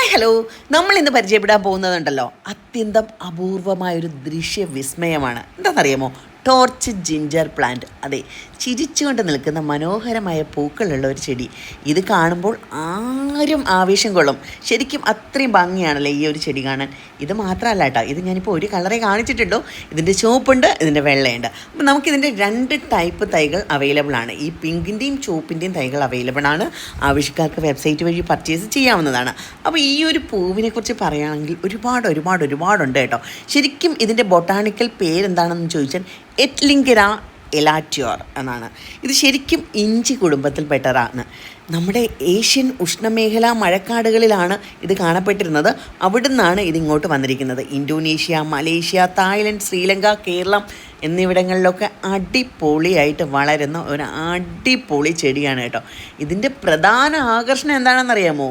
Hi hello. നമ്മൾ ഇന്ന് പരിചയപ്പെടാൻ പോകുന്നതുണ്ടല്ലോ അത്യന്തം അപൂർവമായൊരു ദൃശ്യ വിസ്മയമാണ്. എന്താണെന്നറിയാമോ? Torch ginger plant. അതെ, ചിരിച്ചുകൊണ്ട് നിൽക്കുന്ന മനോഹരമായ പൂക്കളുള്ള ഒരു ചെടി. ഇത് കാണുമ്പോൾ ആരും ആവേശം കൊള്ളും. ശരിക്കും അത്രയും ഭംഗിയാണല്ലോ ഈ ഒരു ചെടി കാണാൻ. ഇത് മാത്രമല്ല കേട്ടോ, ഇത് ഞാനിപ്പോൾ ഒരു കളറേ കാണിച്ചിട്ടുണ്ടോ. ഇതിൻ്റെ ചുവപ്പുണ്ട്, ഇതിൻ്റെ വെള്ളയുണ്ട്. അപ്പോൾ നമുക്കിതിൻ്റെ 2 ടൈപ്പ് തൈകൾ അവൈലബിൾ ആണ്. ഈ പിങ്കിൻ്റെയും ചുവപ്പിൻ്റെയും തൈകൾ അവൈലബിൾ ആണ്. ആവശ്യക്കാർക്ക് വെബ്സൈറ്റ് വഴി പർച്ചേസ് ചെയ്യാവുന്നതാണ്. അപ്പോൾ ഈ ഒരു പൂവിനെക്കുറിച്ച് പറയുകയാണെങ്കിൽ ഒരുപാടുണ്ട് കേട്ടോ. ശരിക്കും ഇതിൻ്റെ ബൊട്ടാണിക്കൽ പേരെന്താണെന്ന് ചോദിച്ചാൽ എറ്റ്ലിങ്കര എലാറ്റ്യോർ എന്നാണ്. ഇത് ശരിക്കും ഇഞ്ചി കുടുംബത്തിൽപ്പെട്ടതാണ്. നമ്മുടെ ഏഷ്യൻ ഉഷ്ണമേഖലാ മഴക്കാടുകളിലാണ് ഇത് കാണപ്പെട്ടിരുന്നത്. അവിടുന്നാണ് ഇതിങ്ങോട്ട് വന്നിരിക്കുന്നത്. Indonesia, Malaysia, Thailand, Sri Lanka, Keralam എന്നിവിടങ്ങളിലൊക്കെ അടിപൊളിയായിട്ട് വളരുന്ന ഒരു അടിപൊളി ചെടിയാണ് കേട്ടോ. ഇതിൻ്റെ പ്രധാന ആകർഷണം എന്താണെന്നറിയാമോ?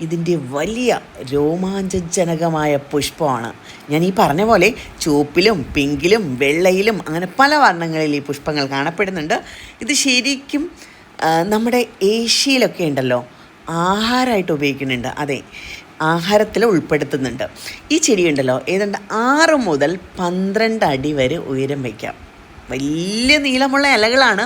ഇതിൻ്റെ വലിയ രോമാഞ്ചജനകമായ പുഷ്പമാണ്. ഞാൻ ഈ പറഞ്ഞ പോലെ ചുവപ്പിലും പിങ്കിലും വെള്ളയിലും അങ്ങനെ പല വർണ്ണങ്ങളിൽ ഈ പുഷ്പങ്ങൾ കാണപ്പെടുന്നുണ്ട്. ഇത് ശരിക്കും നമ്മുടെ ഏഷ്യയിലൊക്കെ ഉണ്ടല്ലോ ആഹാരമായിട്ട് ഉപയോഗിക്കുന്നുണ്ട്. അതെ, ആഹാരത്തിൽ ഉൾപ്പെടുത്തുന്നുണ്ട്. ഈ ചെടിയുണ്ടല്ലോ ഏതാണ്ട് 6 മുതൽ 12 അടി വരെ ഉയരം വയ്ക്കാം. വലിയ നീളമുള്ള ഇലകളാണ്,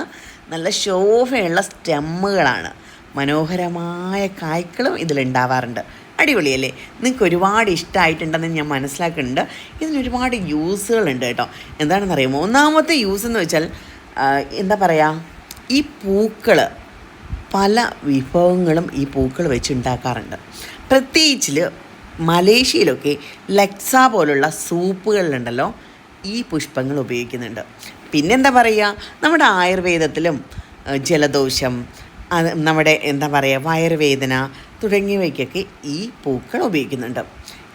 നല്ല ശോഭയുള്ള സ്റ്റെമ്മുകളാണ്, മനോഹരമായ കായ്ക്കളും ഇതിലുണ്ടാവാറുണ്ട്. അടിപൊളിയല്ലേ? നിങ്ങൾക്ക് ഒരുപാട് ഇഷ്ടമായിട്ടുണ്ടെന്ന് ഞാൻ മനസ്സിലാക്കുന്നുണ്ട്. ഇതിനൊരുപാട് യൂസുകളുണ്ട് കേട്ടോ. എന്താണെന്നറിയാമോ? ഒന്നാമത്തെ യൂസ് എന്ന് വെച്ചാൽ എന്താ പറയുക, ഈ പൂക്കൾ പല വിഭവങ്ങളും ഈ പൂക്കൾ വെച്ചുണ്ടാക്കാറുണ്ട്. പ്രത്യേകിച്ച് മലേഷ്യയിലൊക്കെ ലക്സ പോലുള്ള സൂപ്പുകളിലുണ്ടല്ലോ ഈ പുഷ്പങ്ങൾ ഉപയോഗിക്കുന്നുണ്ട്. പിന്നെന്താ പറയുക, നമ്മുടെ ആയുർവേദത്തിലും ജലദോഷം, നമ്മുടെ എന്താ പറയുക വയറുവേദന തുടങ്ങിയവയ്ക്കൊക്കെ ഈ പൂക്കൾ ഉപയോഗിക്കുന്നുണ്ട്.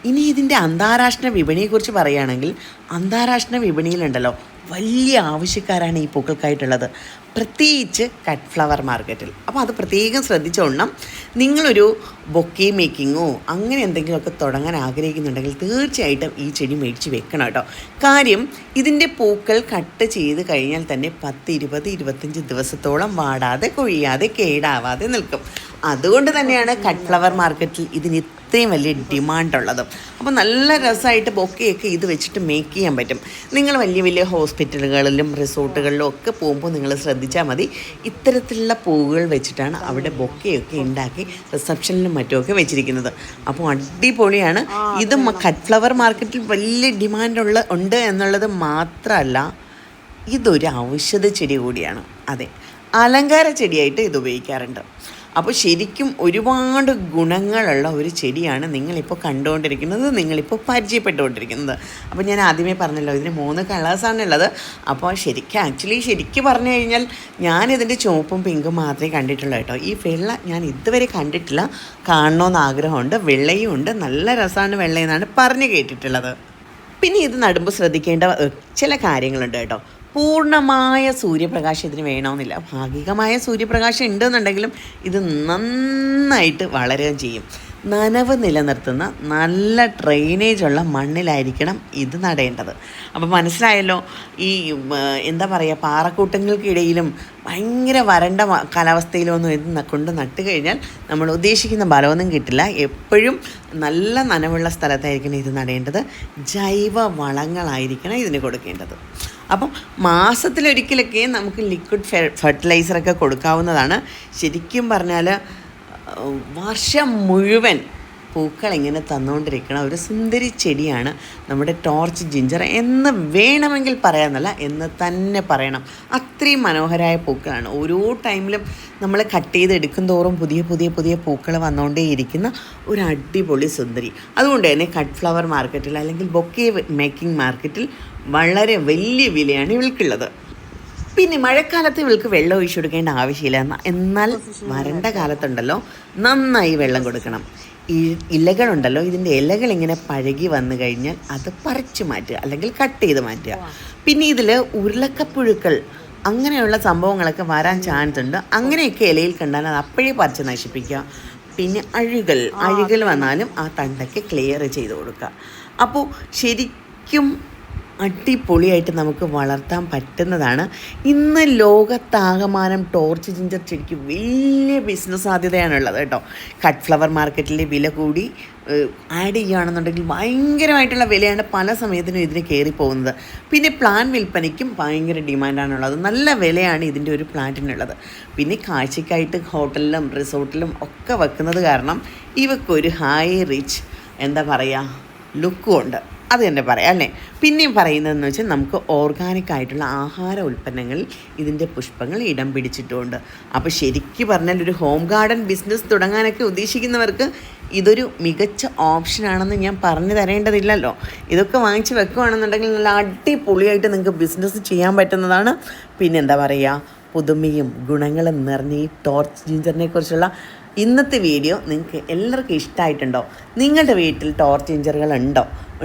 ഇനി ഇതിൻ്റെ അന്താരാഷ്ട്ര വിപണിയെക്കുറിച്ച് പറയുകയാണെങ്കിൽ അന്താരാഷ്ട്ര വിപണിയിലുണ്ടല്ലോ വലിയ ആവശ്യക്കാരാണ് ഈ പൂക്കൾക്കായിട്ടുള്ളത്, പ്രത്യേകിച്ച് കട്ട് ഫ്ലവർ മാർക്കറ്റിൽ. അപ്പോൾ അത് പ്രത്യേകം ശ്രദ്ധിച്ചോളണം. നിങ്ങളൊരു ബൊക്കെ മേക്കിങ്ങോ അങ്ങനെ എന്തെങ്കിലുമൊക്കെ തുടങ്ങാൻ ആഗ്രഹിക്കുന്നുണ്ടെങ്കിൽ തീർച്ചയായിട്ടും ഈ ചെടി മേടിച്ച് വെക്കണം കേട്ടോ. കാര്യം ഇതിൻ്റെ പൂക്കൾ കട്ട് ചെയ്ത് കഴിഞ്ഞാൽ തന്നെ 10, 20, 25 ദിവസത്തോളം വാടാതെ കൊഴിയാതെ കേടാവാതെ നിൽക്കും. അതുകൊണ്ട് തന്നെയാണ് കട്ട് ഫ്ലവർ മാർക്കറ്റിൽ ഇതിന് ഇത്രയും വലിയ ഡിമാൻഡുള്ളത്. അപ്പോൾ നല്ല രസമായിട്ട് ബൊക്കെയൊക്കെ ഇത് വെച്ചിട്ട് മേക്ക് ചെയ്യാൻ പറ്റും. നിങ്ങൾ വലിയ ഹോസ്പിറ്റലുകളിലും റിസോർട്ടുകളിലും ഒക്കെ പോകുമ്പോൾ നിങ്ങൾ ശ്രദ്ധിച്ചാൽ മതി, ഇത്തരത്തിലുള്ള പൂവുകൾ വെച്ചിട്ടാണ് അവിടെ ബൊക്കെയൊക്കെ ഉണ്ടാക്കി റിസപ്ഷനിലും മറ്റുമൊക്കെ വെച്ചിരിക്കുന്നത്. അപ്പോൾ അടിപൊളിയാണ്. ഇത് കട്ട് ഫ്ലവർ മാർക്കറ്റിൽ വലിയ ഡിമാൻഡുള്ള ഉണ്ട് എന്നുള്ളത് മാത്രമല്ല, ഇതൊരു ഔഷധ ചെടി കൂടിയാണ്. അതെ, അലങ്കാര ചെടിയായിട്ട് ഇത് ഉപയോഗിക്കാറുണ്ട്. അപ്പോൾ ശരിക്കും ഒരുപാട് ഗുണങ്ങളുള്ള ഒരു ചെടിയാണ് നിങ്ങളിപ്പോൾ കണ്ടുകൊണ്ടിരിക്കുന്നത്, നിങ്ങളിപ്പോൾ പരിചയപ്പെട്ടുകൊണ്ടിരിക്കുന്നത്. അപ്പോൾ ഞാൻ ആദ്യമേ പറഞ്ഞല്ലോ ഇതിന് 3 കളേഴ്സാണുള്ളത്. അപ്പോൾ ശരിക്കും പറഞ്ഞു കഴിഞ്ഞാൽ ഞാനിതിൻ്റെ ചുവപ്പും പിങ്കും മാത്രമേ കണ്ടിട്ടുള്ളൂ കേട്ടോ. ഈ വെള്ള ഞാൻ ഇതുവരെ കണ്ടിട്ടില്ല, കാണണമെന്ന് ആഗ്രഹമുണ്ട്. വെള്ളയും ഉണ്ട്, നല്ല രസമാണ് വെള്ളയെന്നാണ് പറഞ്ഞു കേട്ടിട്ടുള്ളത്. പിന്നെ ഇത് നടുമ്പോൾ ശ്രദ്ധിക്കേണ്ട ചില കാര്യങ്ങളുണ്ട് കേട്ടോ. പൂർണ്ണമായ സൂര്യപ്രകാശം ഇതിന് വേണമെന്നില്ല. ഭാഗികമായ സൂര്യപ്രകാശം ഉണ്ടെന്നുണ്ടെങ്കിലും ഇത് നന്നായിട്ട് വളരുകയും ചെയ്യും. നനവ് നിലനിർത്തുന്ന നല്ല ഡ്രെയിനേജുള്ള മണ്ണിലായിരിക്കണം ഇത് നടേണ്ടത്. അപ്പോൾ മനസ്സിലായല്ലോ. ഈ എന്താ പറയുക, പാറക്കൂട്ടങ്ങൾക്കിടയിലും ഭയങ്കര വരണ്ട കാലാവസ്ഥയിലൊന്നും ഇത് കൊണ്ട് നട്ട് കഴിഞ്ഞാൽ നമ്മൾ ഉദ്ദേശിക്കുന്ന ഫലമൊന്നും കിട്ടില്ല. എപ്പോഴും നല്ല നനവുള്ള സ്ഥലത്തായിരിക്കണം ഇത് നടേണ്ടത്. ജൈവ വളങ്ങളായിരിക്കണം ഇതിന് കൊടുക്കേണ്ടത്. അപ്പം മാസത്തിലൊരിക്കലൊക്കെ നമുക്ക് ലിക്വിഡ് ഫെർട്ടിലൈസറൊക്കെ കൊടുക്കാവുന്നതാണ്. ശരിക്കും പറഞ്ഞാൽ വർഷം മുഴുവൻ പൂക്കൾ ഇങ്ങനെ തന്നുകൊണ്ടിരിക്കണം ഒരു സുന്ദരി ചെടിയാണ് നമ്മുടെ ടോർച്ച് ജിഞ്ചർ എന്ന് വേണമെങ്കിൽ പറയാമെന്നല്ല, എന്ന് തന്നെ പറയണം. അത്രയും മനോഹരമായ പൂക്കളാണ്. ഓരോ ടൈമിലും നമ്മൾ കട്ട് ചെയ്ത് എടുക്കും തോറും പുതിയ പൂക്കൾ വന്നുകൊണ്ടേയിരിക്കുന്ന ഒരു അടിപൊളി സുന്ദരി. അതുകൊണ്ട് തന്നെ കട്ട് ഫ്ലവർ മാർക്കറ്റിൽ അല്ലെങ്കിൽ ബൊക്കെ മേക്കിംഗ് മാർക്കറ്റിൽ വളരെ വലിയ വിലയാണ് ഇവൾക്കുള്ളത്. പിന്നെ മഴക്കാലത്ത് ഇവൾക്ക് വെള്ളം ഒഴിച്ചു കൊടുക്കേണ്ട ആവശ്യമില്ല. എന്നാൽ വരണ്ട കാലത്തുണ്ടല്ലോ നന്നായി വെള്ളം കൊടുക്കണം. ഈ ഇലകളുണ്ടല്ലോ, ഇതിൻ്റെ ഇലകൾ ഇങ്ങനെ പഴകി വന്നു കഴിഞ്ഞാൽ അത് പറിച്ചു മാറ്റുക അല്ലെങ്കിൽ കട്ട് ചെയ്ത് മാറ്റുക. പിന്നെ ഇതിൽ ഉരുളക്കപ്പുഴുക്കൾ അങ്ങനെയുള്ള സംഭവങ്ങളൊക്കെ വരാൻ ചാൻസ് ഉണ്ട്. അങ്ങനെയൊക്കെ ഇലയിൽ കണ്ടാൽ അത് അപ്പോഴേ പറിച്ച് നശിപ്പിക്കുക. പിന്നെ അഴുകൽ വന്നാലും ആ തണ്ടൊക്കെ ക്ലിയർ ചെയ്ത് കൊടുക്കുക. അപ്പോൾ ശരിക്കും അടിപൊളിയായിട്ട് നമുക്ക് വളർത്താൻ പറ്റുന്നതാണ്. ഇന്ന് ലോകത്താകമാനം ടോർച്ച് ജിഞ്ചർ ചെടിക്ക് വലിയ ബിസിനസ് സാധ്യതയാണുള്ളത് കേട്ടോ. കട്ട് ഫ്ലവർ മാർക്കറ്റിലെ വില കൂടി ആഡ് ചെയ്യുകയാണെന്നുണ്ടെങ്കിൽ ഭയങ്കരമായിട്ടുള്ള വിലയാണ് പല സമയത്തിനും ഇതിന് കയറി പോകുന്നത്. പിന്നെ പ്ലാൻ വിൽപ്പനയ്ക്കും ഭയങ്കര ഡിമാൻഡാണുള്ളത്. നല്ല വിലയാണ് ഇതിൻ്റെ ഒരു പ്ലാന്റിനുള്ളത്. പിന്നെ കാഴ്ചയ്ക്കായിട്ട് ഹോട്ടലിലും റിസോർട്ടിലും ഒക്കെ വെക്കുന്നത് കാരണം ഇവക്കൊരു ഹൈ റിച്ച് എന്താ പറയുക ലുക്കും ഉണ്ട്. അത് തന്നെ പറയാം അല്ലേ. പിന്നെയും പറയുന്നതെന്ന് വെച്ചാൽ നമുക്ക് ഓർഗാനിക് ആയിട്ടുള്ള ആഹാര ഉൽപ്പന്നങ്ങളിൽ ഇതിൻ്റെ പുഷ്പങ്ങൾ ഇടം പിടിച്ചിട്ടുമുണ്ട്. അപ്പോൾ ശരിക്കും പറഞ്ഞാൽ ഒരു ഹോം ഗാർഡൻ ബിസിനസ് തുടങ്ങാനൊക്കെ ഉദ്ദേശിക്കുന്നവർക്ക് ഇതൊരു മികച്ച ഓപ്ഷനാണെന്ന് ഞാൻ പറഞ്ഞു തരേണ്ടതില്ലല്ലോ. ഇതൊക്കെ വാങ്ങിച്ച് വെക്കുകയാണെന്നുണ്ടെങ്കിൽ നല്ല അടിപൊളിയായിട്ട് നിങ്ങൾക്ക് ബിസിനസ് ചെയ്യാൻ പറ്റുന്നതാണ്. പിന്നെ എന്താ പറയുക, പുതുമയും ഗുണങ്ങളും നിറഞ്ഞ ഈ ടോർച്ച് ജിഞ്ചറിനെ കുറിച്ചുള്ള ഇന്നത്തെ വീഡിയോ നിങ്ങൾക്ക് എല്ലാവർക്കും ഇഷ്ടമായിട്ടുണ്ടോ? നിങ്ങളുടെ വീട്ടിൽ ടോർച്ച് ജിഞ്ചറുകൾ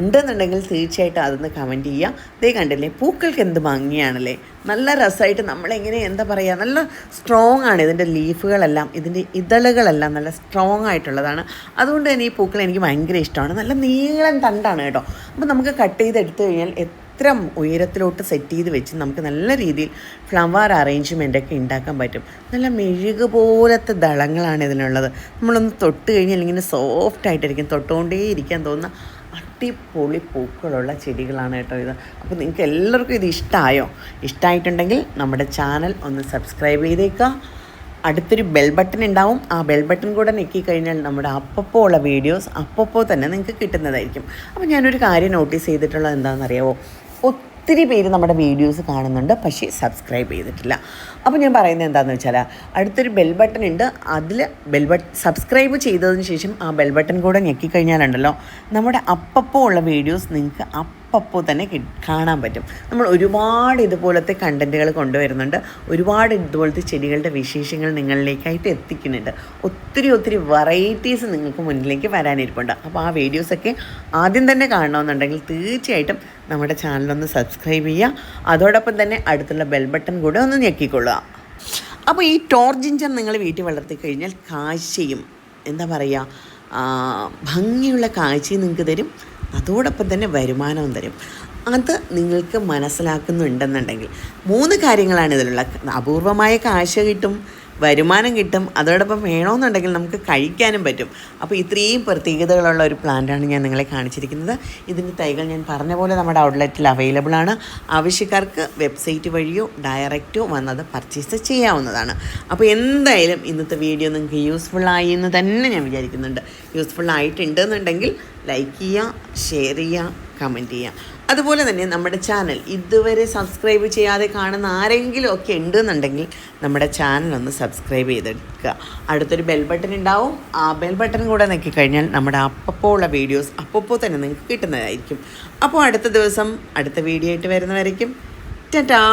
ഉണ്ടെന്നുണ്ടെങ്കിൽ തീർച്ചയായിട്ടും അതൊന്ന് കമൻറ്റ് ചെയ്യുക. ഇതേ കണ്ടില്ലേ, പൂക്കൾക്ക് എന്ത് ഭംഗിയാണല്ലേ, നല്ല രസമായിട്ട് നമ്മളെങ്ങനെ എന്താ പറയുക, നല്ല സ്ട്രോങ് ആണ് ഇതിൻ്റെ ലീഫുകളെല്ലാം, ഇതിൻ്റെ ഇതളുകളെല്ലാം നല്ല സ്ട്രോങ് ആയിട്ടുള്ളതാണ്. അതുകൊണ്ട് തന്നെ ഈ പൂക്കൾ എനിക്ക് ഭയങ്കര ഇഷ്ടമാണ്. നല്ല നീളം തണ്ടാണ് കേട്ടോ. അപ്പോൾ നമുക്ക് കട്ട് ചെയ്തെടുത്തു കഴിഞ്ഞാൽ എത്ര ഉയരത്തിലോട്ട് സെറ്റ് ചെയ്ത് വെച്ച് നമുക്ക് നല്ല രീതിയിൽ ഫ്ലവർ അറേഞ്ച്മെൻറ്റൊക്കെ ഉണ്ടാക്കാൻ പറ്റും. നല്ല മെഴുക് പോലത്തെ ദളങ്ങളാണ് ഇതിനുള്ളത്. നമ്മളൊന്ന് തൊട്ട് കഴിഞ്ഞാൽ ഇങ്ങനെ സോഫ്റ്റായിട്ടിരിക്കും, തൊട്ടുകൊണ്ടേ ഇരിക്കാൻ തോന്നുന്ന അടിപൊളി പൂക്കളുള്ള ചെടികളാണ് കേട്ടോ ഇത്. അപ്പോൾ നിങ്ങൾക്ക് എല്ലാവർക്കും ഇത് ഇഷ്ടമായിട്ടുണ്ടെങ്കിൽ നമ്മുടെ ചാനൽ ഒന്ന് സബ്സ്ക്രൈബ് ചെയ്തേക്കുക. അടുത്തൊരു ബെൽ ബട്ടൺ ഉണ്ടാവും. ആ ബെൽ ബട്ടൺ കൂടെ ഞെക്കിക്കഴിഞ്ഞാൽ നമ്മുടെ അപ്പോൾ ഉള്ള വീഡിയോസ് അപ്പോൾ തന്നെ നിങ്ങൾക്ക് കിട്ടുന്നതായിരിക്കും. അപ്പോൾ ഞാനൊരു കാര്യം നോട്ടീസ് ചെയ്തിട്ടുള്ളത് എന്താണെന്നറിയാമോ, ഒത്തിരി പേര് നമ്മുടെ വീഡിയോസ് കാണുന്നുണ്ട് പക്ഷേ സബ്സ്ക്രൈബ് ചെയ്തിട്ടില്ല. അപ്പോൾ ഞാൻ പറയുന്നത് എന്താണെന്ന് വെച്ചാൽ അടുത്തൊരു ബെൽ ബട്ടൺ ഉണ്ട്. അതിൽ സബ്സ്ക്രൈബ് ചെയ്തതിന് ശേഷം ആ ബെൽ ബട്ടൺ കൂടെ ഞെക്കിക്കഴിഞ്ഞാലുണ്ടല്ലോ നമ്മുടെ അപ്പോൾ ഉള്ള വീഡിയോസ് നിങ്ങൾക്ക് അപ്പോൾ തന്നെ കാണാൻ പറ്റും. നമ്മൾ ഒരുപാട് ഇതുപോലത്തെ കണ്ടൻറ്റുകൾ കൊണ്ടുവരുന്നുണ്ട്. ഒരുപാട് ഇതുപോലത്തെ ചെടികളുടെ വിശേഷങ്ങൾ നിങ്ങളിലേക്കായിട്ട് എത്തിക്കുന്നുണ്ട്. ഒത്തിരി വെറൈറ്റീസ് നിങ്ങൾക്ക് മുന്നിലേക്ക് വരാനിരിപ്പുണ്ട്. അപ്പോൾ ആ വീഡിയോസൊക്കെ ആദ്യം തന്നെ കാണണമെന്നുണ്ടെങ്കിൽ തീർച്ചയായിട്ടും നമ്മുടെ ചാനലൊന്ന് സബ്സ്ക്രൈബ് ചെയ്യുക. അതോടൊപ്പം തന്നെ അടുത്തുള്ള ബെൽ ബട്ടൺ കൂടെ ഒന്ന് ഞെക്കിക്കൊള്ളുക. അപ്പോൾ ഈ ടോർച്ച് ജിഞ്ചർ നിങ്ങൾ വീട്ടിൽ വളർത്തി കഴിഞ്ഞാൽ കാഴ്ചയും എന്താ പറയുക ഭംഗിയുള്ള കാഴ്ചയും നിങ്ങൾക്ക് തരും. അതോടൊപ്പം തന്നെ വരുമാനവും തരും. അത് നിങ്ങൾക്ക് മനസ്സിലാക്കുന്നുണ്ടെന്നുണ്ടെങ്കിൽ 3 കാര്യങ്ങളാണ് ഇതിലുള്ള. അപൂർവമായ കാഴ്ച കിട്ടും, വരുമാനം കിട്ടും, അതോടൊപ്പം വേണമെന്നുണ്ടെങ്കിൽ നമുക്ക് കഴിക്കാനും പറ്റും. അപ്പോൾ ഇത്രയും പ്രത്യേകതകളുള്ള ഒരു പ്ലാന്റാണ് ഞാൻ നിങ്ങളെ കാണിച്ചിരിക്കുന്നത്. ഇതിൻ്റെ തൈകൾ ഞാൻ പറഞ്ഞ പോലെ നമ്മുടെ ഔട്ട്ലെറ്റിൽ അവൈലബിൾ ആണ്. ആവശ്യക്കാർക്ക് വെബ്സൈറ്റ് വഴിയോ ഡയറക്റ്റോ വന്നത് പർച്ചേസ് ചെയ്യാവുന്നതാണ്. അപ്പോൾ എന്തായാലും ഇന്നത്തെ വീഡിയോ നിങ്ങൾക്ക് യൂസ്ഫുള്ളായി എന്ന് തന്നെ ഞാൻ വിചാരിക്കുന്നുണ്ട്. യൂസ്ഫുൾ ആയിട്ടുണ്ടെന്നുണ്ടെങ്കിൽ ലൈക്ക് ചെയ്യുക, ഷെയർ ചെയ്യുക, കമൻറ്റ് ചെയ്യുക. അതുപോലെ തന്നെ നമ്മുടെ ചാനൽ ഇതുവരെ സബ്സ്ക്രൈബ് ചെയ്യാതെ കാണുന്ന ആരെങ്കിലും ഒക്കെ ഉണ്ടെന്നുണ്ടെങ്കിൽ നമ്മുടെ ചാനൽ ഒന്ന് സബ്സ്ക്രൈബ് ചെയ്തെടുക്കുക. അടുത്തൊരു ബെൽ ബട്ടൺ ഉണ്ടാവും. ആ ബെൽ ബട്ടൺ കൂടെ നോക്കിക്കഴിഞ്ഞാൽ നമ്മുടെ അപ്പോൾ ഉള്ള വീഡിയോസ് അപ്പോൾ തന്നെ നിങ്ങൾക്ക് കിട്ടുന്നതായിരിക്കും. അപ്പോൾ അടുത്ത ദിവസം അടുത്ത വീഡിയോ ആയിട്ട് വരുന്നവരേക്കും ടാറ്റാ.